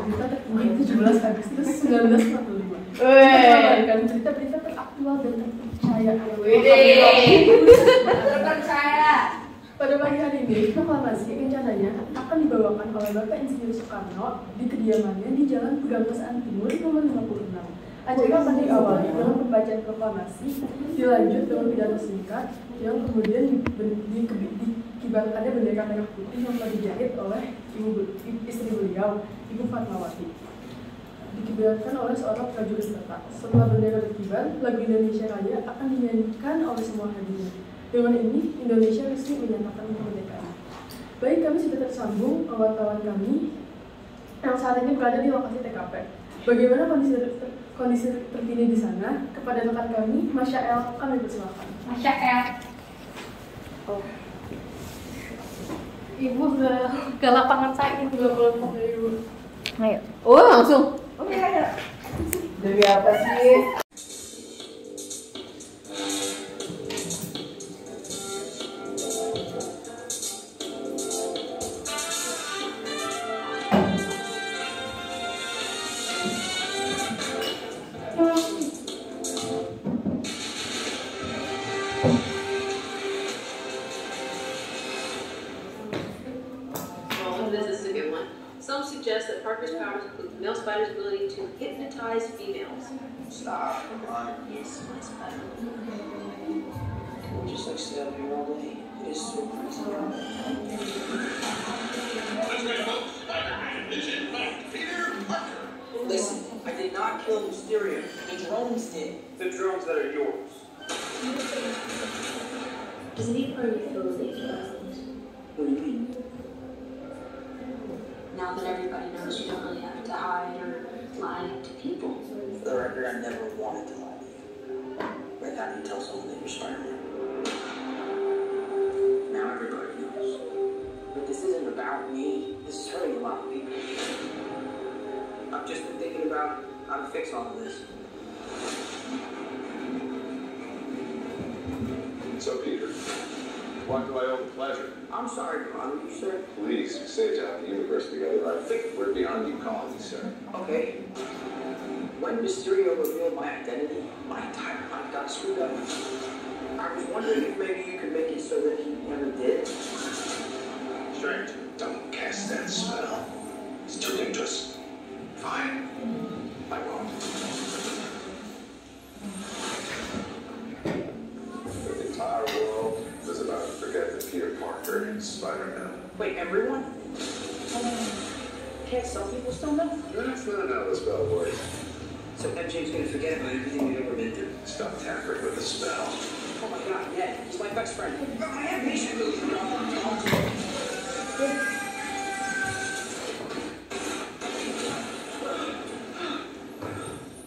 berita tertinggi 17 Agustus 1945. Menggambarkan berita-berita teraktual dan terpercaya. Terpercaya. Pada pagi hari ini, proklamasi rencananya akan dibawakan oleh Bapak Insinyur Soekarno di kediamannya di Jalan Pegangsaan Timur nomor 56. Acara akan diawali dengan pembacaan proklamasi, dilanjut dengan pidato singkat yang kemudian dikibarkannya bendera merah putih yang telah dijahit oleh istri beliau, Ibu Fatmawati. Dikibarkan oleh seorang prajurit Batak. Setelah bendera berkibar, lagu Indonesia Raya akan dinyanyikan oleh semua hadirnya. Dengan ini, Indonesia resmi menyatakan kemerdekaan. Baik, kami sudah tersambung wartawan kami yang saat ini berada di lokasi TKP. Bagaimana kondisi terkini di sana? Kepada rekan kami, Masya El, kami persilakan. Masya El. Oh. Ibu ke lapangan saya belum. Ayo. Oh, langsung. Oke, ayo. Dari apa sih? Some suggest that Parker's powers include the male spider's ability to hypnotize females. Stop, come on. Yes, my spider. We'll just like stay up here all day. It is so crazy. Spider-Man is in fact Peter Parker. Listen, I did not kill Mysterio. The drones did. The drones that are yours. Does any part of you feel as if you're present? What do you mean? Now that everybody knows you don't really have to hide or lie to people. For the record, I never wanted to lie to you. But how do you tell someone that you're Spider-Man? Now everybody knows. But this isn't about me. This is hurting a lot of people. I've just been thinking about how to fix all of this. So, Peter, what do I owe the pleasure? I'm sorry to bother you, sir. Please, we saved half the universe together. I think we're beyond you calling me sir. Okay. When Mysterio revealed my identity, my entire life got screwed up. I was wondering if maybe you could make it so that he never did. Strange. Don't cast that spell. It's too dangerous. Fine. I won't. The entire world is about to forget that Peter Parker is Spider-Man. Wait, everyone? Can't some people still know? That's not how the spell works. So MJ's gonna forget about everything we've ever been through. Stop tampering with the spell. Oh my god, yeah, he's my best friend. But my amnesia goes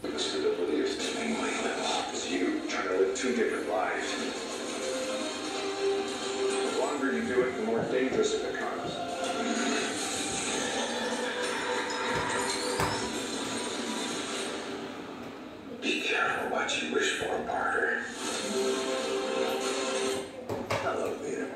The stability of Stingray is you trying to live two different lives. The longer you do it, the more dangerous it becomes. Be careful what you wish for, Parker. Hello, Peter.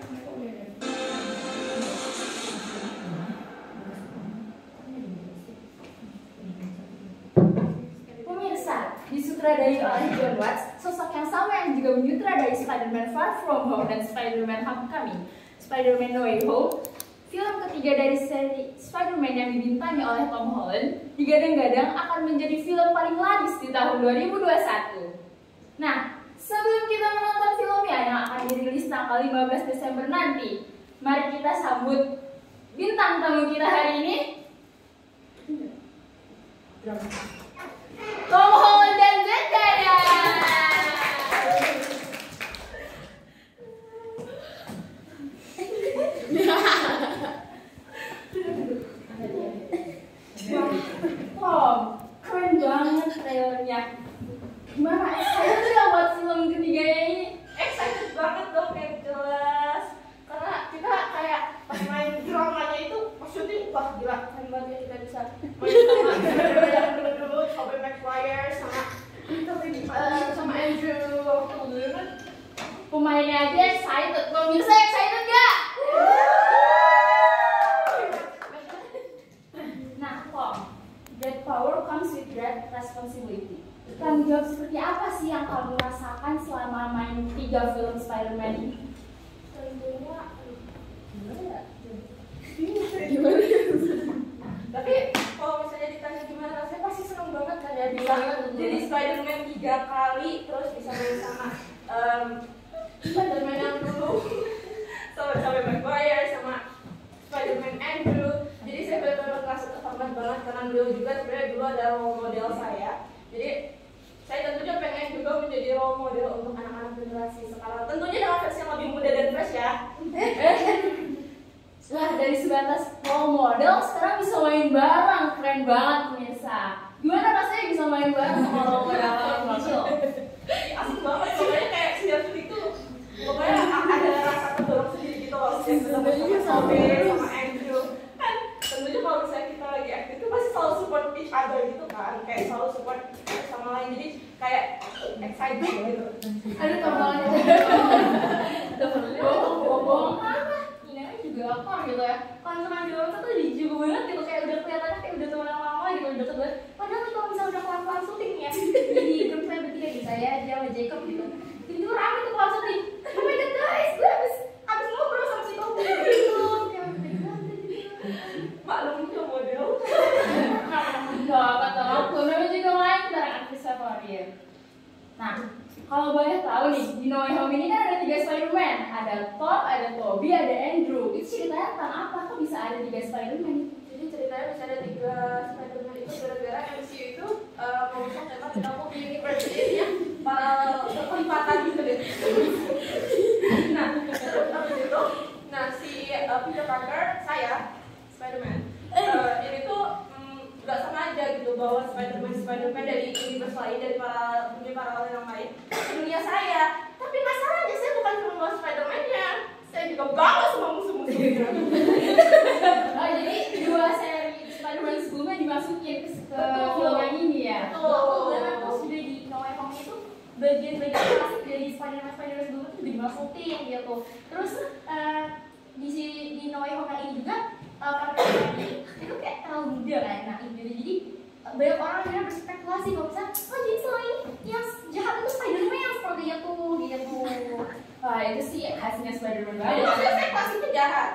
Pemirsa, disutradai oleh John Watts, sosok yang sama yang juga menyutradai Spider-Man Far From Home dan Spider-Man Homecoming, Spider-Man No Way Home. Film ketiga dari seri Spider-Man yang dibintangi oleh Tom Holland digadang-gadang akan menjadi film paling laris di tahun 2021. Nah, sebelum kita menonton filmnya yang akan dirilis tanggal 15 Desember nanti, mari kita sambut bintang tamu kita hari ini, Tom Holland dan Zendaya. Tom, keren banget trailernya. Gimana excited ya buat film ketiganya ini? Excited banget dong, kayak jelas. Karena kita kayak pas main dramanya itu, maksudnya wah gila, keren banget ya kita bisa main sama yang dulu-dulu, Tobey Maguire sama Andrew waktu dulu kan. Pemainnya aja excited, pemirsa excited gak? Nah, Tom, power comes with great responsibility. Tanggung jawab seperti apa sih yang kamu rasakan selama main 3 film Spider-Man ini? Tentunya Gimana? tapi kalau misalnya ditanya gimana rasanya pasti seneng banget kan ya bisa jadi Spider-Man 3 kali terus bisa main sama Spider-Man yang dulu sama Tobey Maguire sama Spider-Man Andrew. Jadi saya benar-benar ngerasa terhormat banget karena beliau juga sebenarnya dulu adalah role model saya. Jadi saya tentunya pengen juga menjadi role model untuk anak-anak generasi sekarang. Tentunya dengan versi yang lebih muda dan fresh ya. Nah, dari sebatas role model sekarang bisa main bareng, keren banget pemirsa. Gimana rasanya bisa main bareng sama role model Michael? Asik banget, pokoknya kayak setiap itu pokoknya ada rasa terdorong sendiri gitu loh. Sama Andrew kan tentunya kalau misalnya kita lagi aktif itu pasti selalu support each other gitu kan, kayak selalu support sama lain, jadi kayak excited gitu. Ada tambahan bohong apa? Ini juga aktor gitu ya. Kalau misalkan di luar tuh dijugu banget gitu, kayak udah kelihatannya kayak udah teman lama gitu, udah deket banget. Padahal nih kalau misalnya udah kelar syuting ya, di grup saya bertiga gitu, saya, dia sama Jacob gitu. Itu rame tuh kelar syuting. Oh my god guys, gue abis ngobrol sama si Tobi gitu. Maklum dia model. Enggak, kata aku, namanya juga main bareng artis favorit. Nah, kalau boleh tahu nih, di No Way Home ini kan ada 3 Spider-Man. Ada Tom, ada Tobey, ada Andrew. Itu ceritanya tentang apa? Kok bisa ada 3 Spider-Man? Jadi ceritanya bisa ada 3 Spider-Man itu gara-gara MCU itu mengusung tema kita mau di universe ya para kelipatan gitu deh. Nah, terus abis itu, nah si Peter Parker, saya Spider-Man, ini tuh nggak sengaja gitu bawa Spider-Man dari universe lain, dari para dunia paralel yang lain ke dunia saya. Tapi masalahnya saya bukan cuma bawa Spider-Man-nya, saya juga bawa semua musuh-musuhnya. Oh, jadi 2 seri Spider-Man sebelumnya dimasukin ke film yang ini ya? Betul. Karena pas sudah di No Way Home itu bagian-bagian klasik dari Spider-Man sebelumnya itu dimasukin gitu. Terus di No Way Home yang ini juga karakter itu kayak terlalu muda kan, nah jadi banyak orang yang berspekulasi kalau misalnya jadi selama ini yang jahat itu Spider-Man yang seperti itu gitu. Wah itu sih hasilnya Spider-Man banget. Maksudnya saya klasiknya jahat.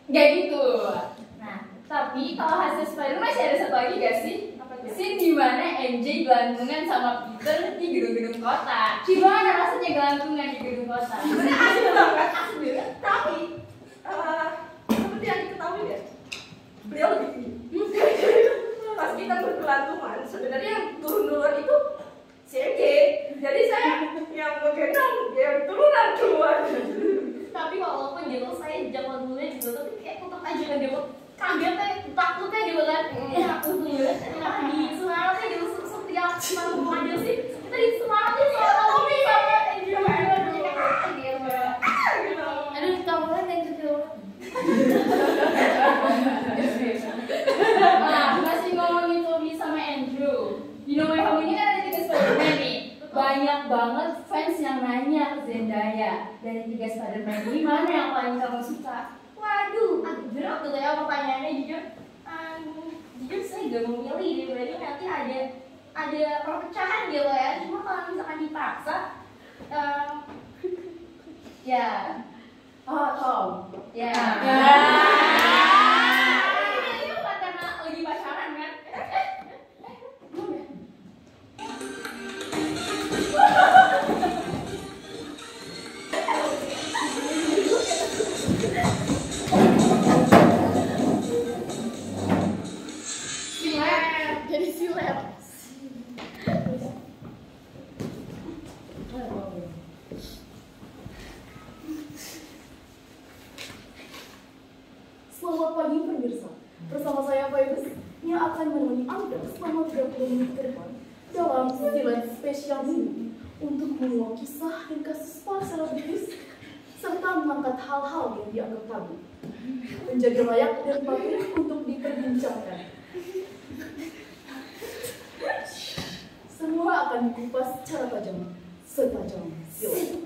Gak gitu. Nah tapi kalau hasil Spider-Man masih ada satu lagi gak sih? Scene dimana MJ gelantungan sama Peter di gedung-gedung kota. Gimana rasanya gelantungan di gedung kota? Sebenarnya asik banget, asik banget. Tapi seperti yang diketahui ya, beliau lebih tinggi. Pas kita bergelantungan, sebenarnya yang turun duluan itu Sergei. Jadi saya yang menggendong, dia turunan duluan. Tapi walaupun gitu saya jangan dulu gitu, tapi kayak tetap aja kan dia kagetnya, takutnya gitu kan. Ya aku tuh di semangatnya gitu setiap malam aja sih kita di semangatnya selalu sama Andrew. Aduh kamuan yang gitu. Nah masih ngomongin Tobey sama Andrew, di No Way Home ini kan ada 3 Spider-Man nih. Banyak banget fans yang nanya ke Zendaya, dari 3 Spider-Man ini mana yang paling kamu suka? Waduh, agak berat tuh ya pertanyaannya jujur. Jujur saya gak mau milih, berarti nanti ada perpecahan gitu ya. Cuma kalau misalkan dipaksa, ya, Tom, ya. Ini bukan karena lagi pacaran kan? Belum ya? Jadi silet. Selamat pagi pemirsa. Bersama saya Faibus yang akan menemani Anda selama 30 menit ke depan dalam silet spesial ini untuk menguak kisah dan kasus para selebritis serta mengangkat hal-hal yang dianggap tabu menjadi layak dan patut untuk diperbincangkan. Semua akan dikupas secara tajam, setajam silet.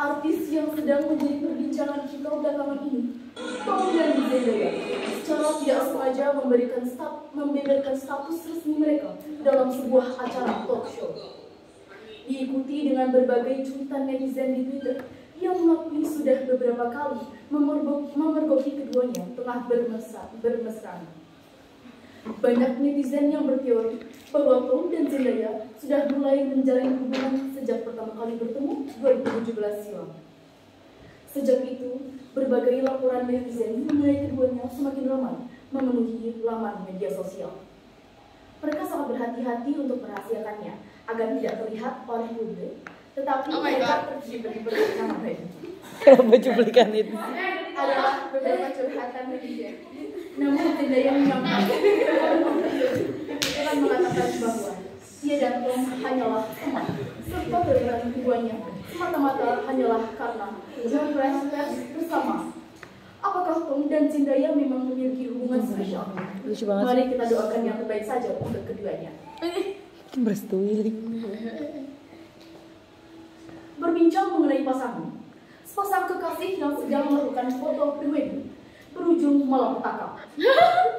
Artis yang sedang menjadi perbincangan kita belakangan ini, Tom dan Zendaya, secara tidak sengaja membeberkan status resmi mereka dalam sebuah acara talk show. Diikuti dengan berbagai cuitan netizen di Twitter yang mengakui sudah beberapa kali memergoki keduanya tengah bermesraan. Banyak netizen yang berteori bahwa Tom dan Zendaya sudah mulai menjalin hubungan sejak pertama kali bertemu 2017 silam. Sejak itu, berbagai laporan netizen mengenai keduanya semakin ramai memenuhi laman media sosial. Mereka sangat berhati-hati untuk merahasiakannya agar tidak terlihat oleh publik, tetapi mereka terjebak baik. Kenapa cuplikan itu? Adalah beberapa curhatan netizen. Namun Zendaya akan mengatakan bahwa dia dan Tom hanyalah teman, serta berbeda hubungannya semata-mata hanyalah karena Fresh bersama. Apakah Tom dan Zendaya memang memiliki hubungan spesial? Lucu banget. Mari kita doakan yang terbaik saja untuk keduanya. Berstui. Berbincang mengenai pasangan, sepasang kekasih yang sedang melakukan foto prewedding berujung malapetaka.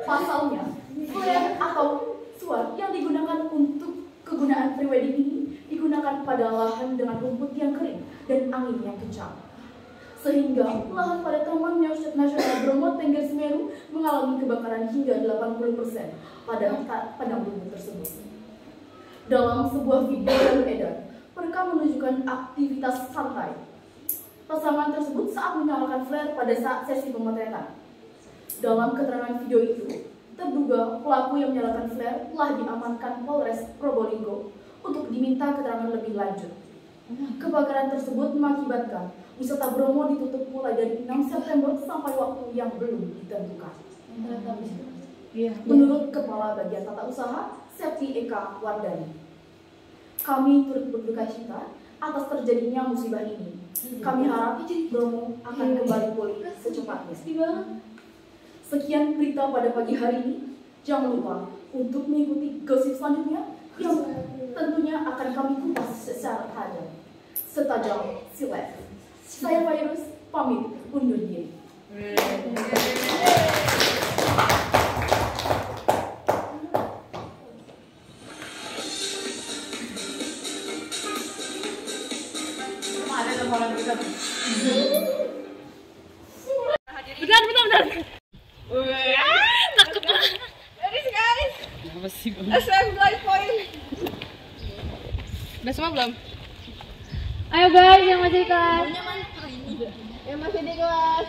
Pasalnya, flare atau suar yang digunakan untuk kegunaan prewedding ini digunakan pada lahan dengan rumput yang kering dan angin yang kencang. Sehingga lahan pada Taman Nasional Bromo Tengger Semeru mengalami kebakaran hingga 80% pada padang rumput tersebut. Dalam sebuah video yang beredar, mereka menunjukkan aktivitas santai pasangan tersebut saat menyalakan flare pada saat sesi pemotretan. Dalam keterangan video itu, terduga pelaku yang menyalakan flare telah diamankan Polres Probolinggo untuk diminta keterangan lebih lanjut. Kebakaran tersebut mengakibatkan wisata Bromo ditutup mulai dari 6 September sampai waktu yang belum ditentukan. Menurut Kepala Bagian Tata Usaha, Septi Eka Wardani, kami turut berduka cita atas terjadinya musibah ini. Kami harap Bromo akan kembali pulih secepatnya. Sekian berita pada pagi hari ini. Jangan lupa untuk mengikuti gosip selanjutnya yang tentunya akan kami kupas secara setajam silet. Saya Virus, pamit undur diri. Bentar. Takut banget. Guys, Apa sih? assembly point. Udah semua belum? Ayo guys, yang masih di kelas. Yang masih di kelas.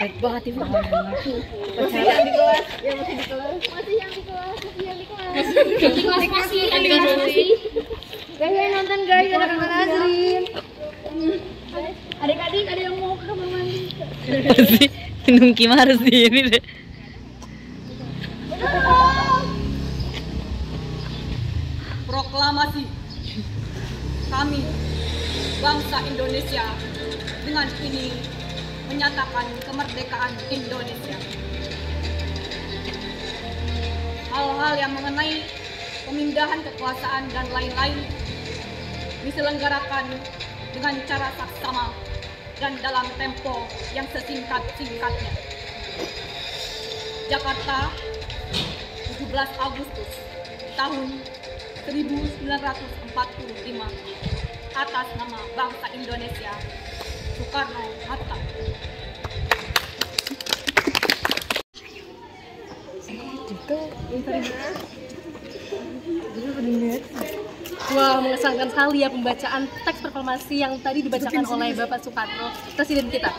Baik banget ini. Masih yang di kelas. Yang masih di kelas. Masih yang di kelas masih. Guys, yang nonton guys, ada Kakak Nazrin. Adik-adik ada yang mau ke kamar mandi? Pasti minum Kim harus di ini deh. Proklamasi kami bangsa Indonesia dengan ini menyatakan kemerdekaan Indonesia. Hal-hal yang mengenai pemindahan kekuasaan dan lain-lain diselenggarakan dengan cara saksama dan dalam tempo yang sesingkat-singkatnya. Jakarta, 17 Agustus tahun 1945 atas nama bangsa Indonesia, Soekarno-Hatta. Wah, mengesankan sekali ya pembacaan teks proklamasi yang tadi dibacakan oleh Bapak Soekarno, Presiden kita.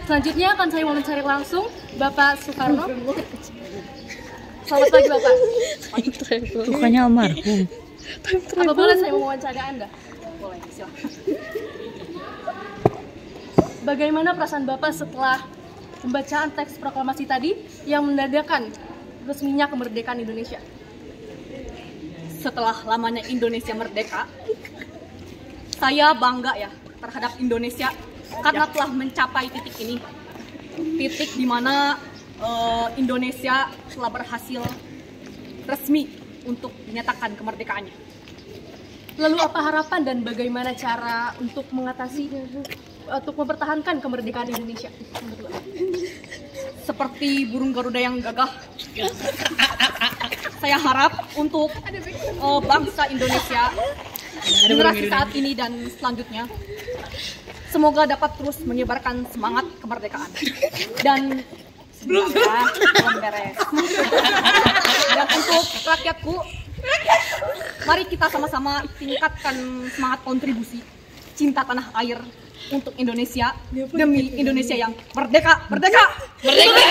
Selanjutnya akan saya wawancara langsung Bapak Soekarno. Selamat pagi Bapak. Bukannya almarhum. Apa boleh saya mewawancara Anda? Boleh, silakan. Bagaimana perasaan Bapak setelah pembacaan teks proklamasi tadi yang menandakan resminya kemerdekaan Indonesia? Setelah lamanya Indonesia merdeka, saya bangga ya terhadap Indonesia karena telah mencapai titik ini. Titik di mana Indonesia telah berhasil resmi untuk dinyatakan kemerdekaannya. Lalu apa harapan dan bagaimana cara untuk mengatasi, untuk mempertahankan kemerdekaan Indonesia? seperti burung Garuda yang gagah. Saya harap untuk bangsa Indonesia, generasi saat ini dan selanjutnya, semoga dapat terus menyebarkan semangat kemerdekaan. Dan belum beres. Dan untuk rakyatku, mari kita sama-sama tingkatkan semangat kontribusi cinta tanah air untuk Indonesia, demi Indonesia yang merdeka, merdeka, merdeka,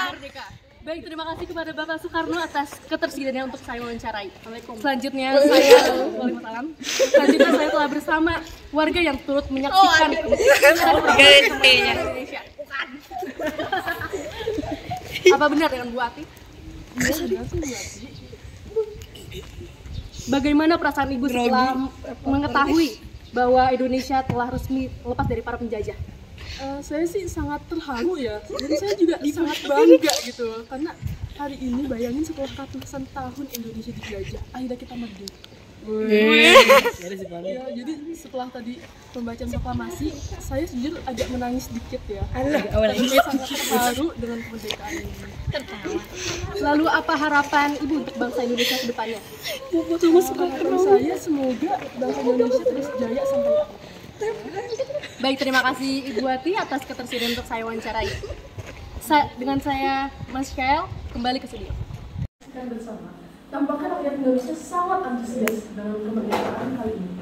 merdeka. Baik, terima kasih kepada Bapak Soekarno atas ketersediaannya untuk saya wawancarai. Selanjutnya saya telah bersama warga yang turut menyaksikan Indonesia. Apa benar dengan Bu Ati? Bagaimana perasaan Ibu setelah mengetahui bahwa Indonesia telah resmi lepas dari para penjajah? Saya sih sangat terharu ya, dan saya juga sangat bangga gitu loh, karena hari ini bayangin setelah ratusan tahun Indonesia dijajah, akhirnya kita merdeka. Ya, jadi setelah tadi pembacaan proklamasi, saya jujur agak menangis sedikit ya. Saya sangat terharu dengan kemerdekaan ini. Lalu apa harapan Ibu untuk bangsa Indonesia ke depannya? Harapan saya semoga bangsa Indonesia terus jaya sampai akhir. Baik, terima kasih Ibu Ati atas ketersediaan untuk saya wawancarai. Dengan saya, Mas Kael, kembali ke studio. Dan bersama, tampaknya rakyat Indonesia sangat antusias dengan kemerdekaan kali ini.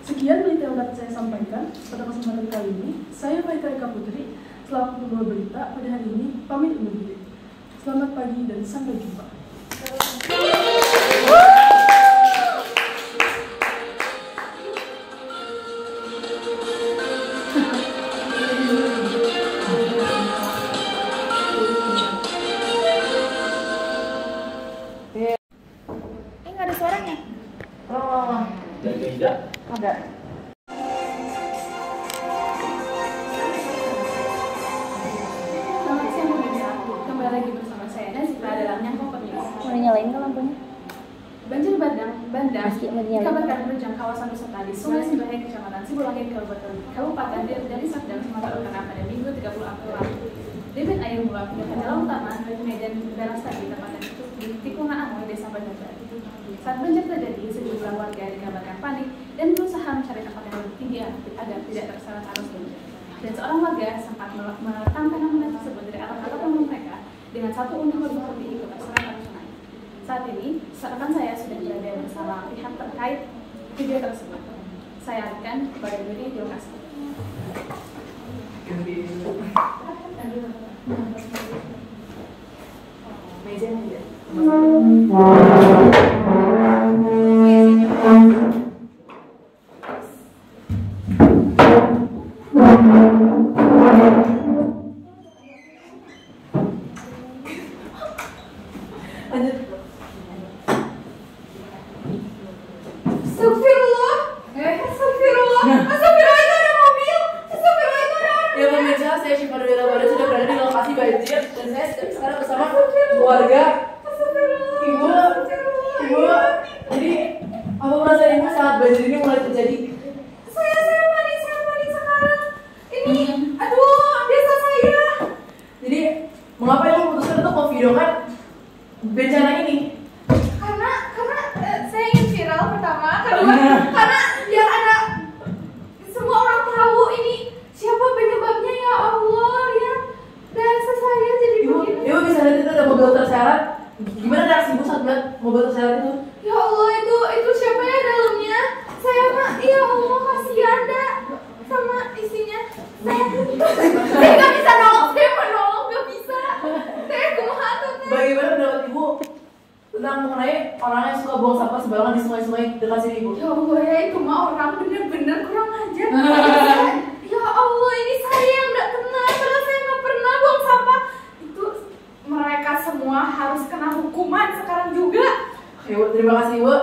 Sekian berita yang dapat saya sampaikan pada kesempatan kali ini. Saya Maika Eka Putri, selaku pembawa berita pada hari ini, pamit undur diri. Selamat pagi dan sampai jumpa. Nggak ada suaranya. Ada. Selamat siang pemirsa, kembali lagi bersama saya Nazifah dalam Nyangkong News. Mau nyalain nggak lampunya? Banjir bandang dikabarkan menerjang kawasan wisata di Sungai Sibahe, Kecamatan Sibulangit, Kabupaten Deli Serdang, Sumatera Utara pada Minggu 30 April lalu. Debit air mulai pindah ke dalam taman Medan Dalam Stadi tempatnya di Tikungan Amoy, Desa Banjar. Saat banjir terjadi, sejumlah warga dikabarkan panik dan berusaha mencari tempat yang lebih tinggi agar tidak terseret arus banjir. Dan seorang warga sempat meletakkan bangunan tersebut dari alat-alat rumah mereka dengan satu unit mobil putih ikut terseret arus sungai. Saat ini, rekan saya sudah berada bersama pihak terkait video tersebut. Saya alihkan kepada Dodi di lokasi. Meja aja. Ya pemirsa, saya Syifa Dewi Ramadhan sudah berada di lokasi banjir dan saya sekarang bersama keluarga. Ibu, jadi apa perasaan ibu saat banjir ini mulai terjadi? Saya panik sekarang. Ini, aduh, desa saya. Jadi mengapa ibu memutuskan untuk memvideokan bencana ini? Karena saya ingin viral pertama, karena biar ada semua orang tahu ini siapa penyebabnya, ya Allah, ya. Desa saya jadi begini. Ibu bisa lihat itu ada mobil terseret. Gimana reaksi ibu saat melihat mobil terseret itu? Ya Allah, itu siapa ya dalamnya? Saya mah, ya Allah, kasihan dah sama isinya. Saya nggak bisa nolong, saya mau nolong nggak bisa. Saya kumaha tuh. Bagaimana pendapat ibu tentang mengenai orang yang suka buang sampah sembarangan di sungai-sungai dekat sini, ibu? Ya Allah, ya itu mah orang bener-bener kurang ajar. Ya Allah, ini saya yang nggak kena, padahal saya nggak pernah buang sampah. Itu mereka semua harus kena hukuman sekarang juga. Oke, Bu, terima kasih ibu.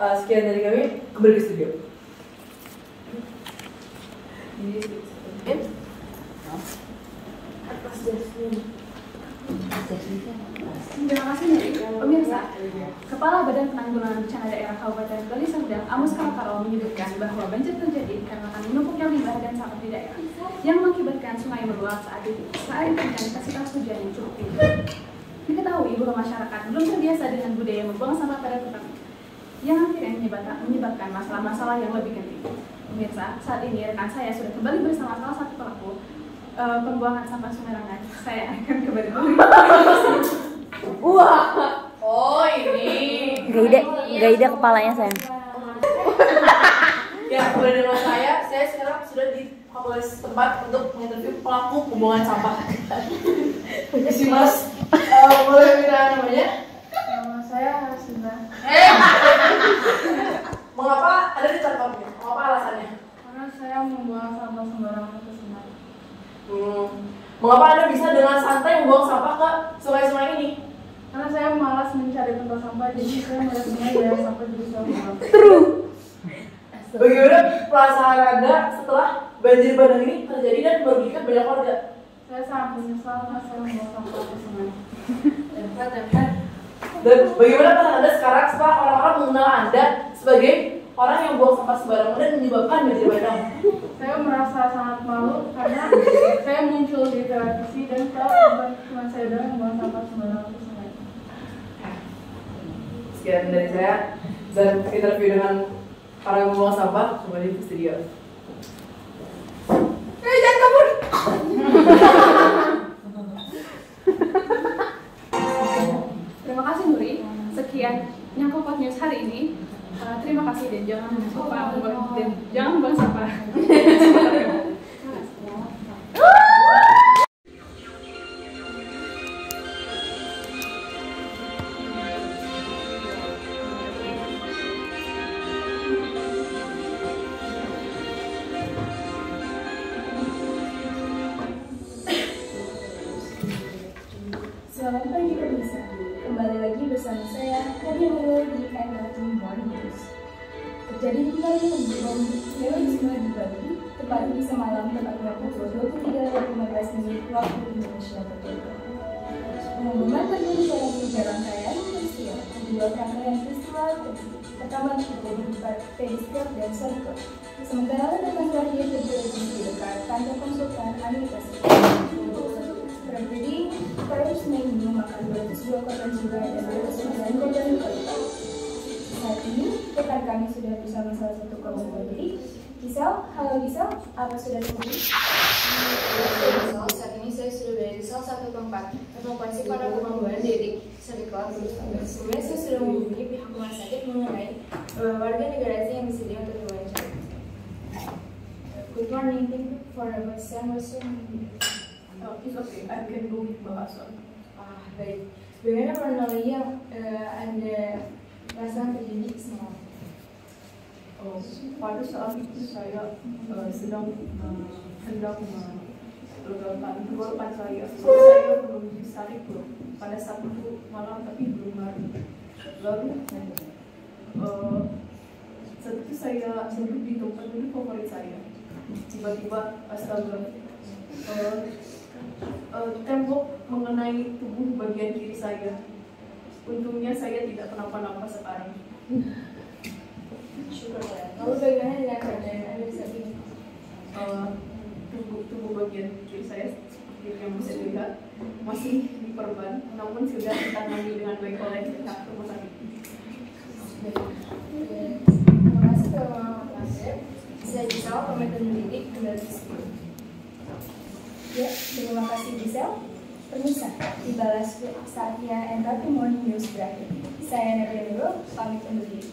Sekian dari kami, kembali ke studio. Terima kasih pemirsa. Kepala Badan Penanggulangan Bencana Daerah Kabupaten Deli Serdang, Amos Kalakaro, menyebutkan bahwa banjir terjadi karena menumpuknya limbah dan sampah di daerah yang mengakibatkan sungai meluap malah saat implementasi tujuan yang cukup tinggi. Diketahui bahwa masyarakat belum terbiasa dengan budaya membuang sampah pada tempat yang akhirnya menyebabkan masalah-masalah yang lebih genting. Pemirsa, saat ini rekan saya sudah kembali bersama salah satu pelaku pembuangan sampah sembarangan. Saya akan kembali Wah, oh ini. Gak ide kepalanya sayang. Ya, kembali dengan saya sekarang sudah di Kapolres tempat untuk menginterview pelaku pembuangan sampah. Mas, boleh minta namanya? Nama saya Hasina. Mengapa ada ditangkapnya? Mengapa alasannya? Karena saya membuang sampah sembarangan ke sungai. Mengapa Anda bisa dengan santai membuang sampah ke sungai-sungai ini? Karena saya malas mencari tempat sampah, jadi saya melihat sungai dan sampah jadi saya buang. Bagaimana perasaan Anda setelah banjir bandang ini terjadi dan merugikan banyak warga? Saya sangat menyesal karena saya membuang sampah ke sungai. Dan bagaimana perasaan Anda sekarang setelah orang-orang mengenal Anda sebagai orang yang buang sampah sembarangan dan menyebabkan banjir bandang? Saya merasa sangat malu karena saya muncul di televisi dan cuma saya doang yang buang sampah sembarangan ke sungai. Sekian dari saya dan interview dengan para pembuang sampah kembali ke studio. Jangan kabur! Terima kasih Nuri. Sekian Nyangkopot News hari ini. Terima kasih dan jangan buang sampah. Selamat pagi pemirsa, kembali lagi bersama saya Nadia Nurul di NLT Morning News. Terjadi kembali terorisme di Bali, tepatnya di semalam tepatnya pukul 23.15 waktu Indonesia Bagian. Pengumuman terjadi dalam tiga rangkaian peristiwa. Kedua rangkaian peristiwa pertama terjadi di Periscope dan Serco. Sementara ledakan terakhir terjadi di dekat kantor konsultan Amerika Serikat. Tragedi terorisme ini memakan 202 korban jiwa dan 209 korban luka. Saat ini, rekan kami sudah bersama salah satu korban tragedi. Gisel, halo Gisel, apa sudah terjadi? Saat ini saya sudah berada di salah satu tempat evakuasi para korban dari Serikot. Sebelumnya saya sudah menghubungi pihak rumah sakit mengenai warga negara asing yang bersedia untuk diwawancara. Good morning, thank you for the It's okay, I can go with bahasa. Baik. Bagaimana kronologi yang Anda rasakan terjadi semalam? Pada saat itu saya sedang melegalkan tenggorokan saya. Saya belum bisa libur pada Sabtu malam tapi belum hari. Lalu saat itu saya duduk di tempat duduk favorit saya. Tiba-tiba astaga, tembok mengenai tubuh bagian kiri saya. Untungnya saya tidak kenapa-napa sekarang. Syukurlah. Lalu bagaimana dengan keadaan Anda saat ini? Tubuh bagian kiri saya seperti yang bisa dilihat masih diperban, namun sudah ditangani dengan baik oleh pihak rumah sakit. Terima kasih telah Anda. Saya Gisel, pamit pendidik kembali ke studio. Ya, terima kasih Gisel. Pemirsa, dibalas saatnya NLT Morning News berakhir. Saya Nadia Nurul, pamit undur diri.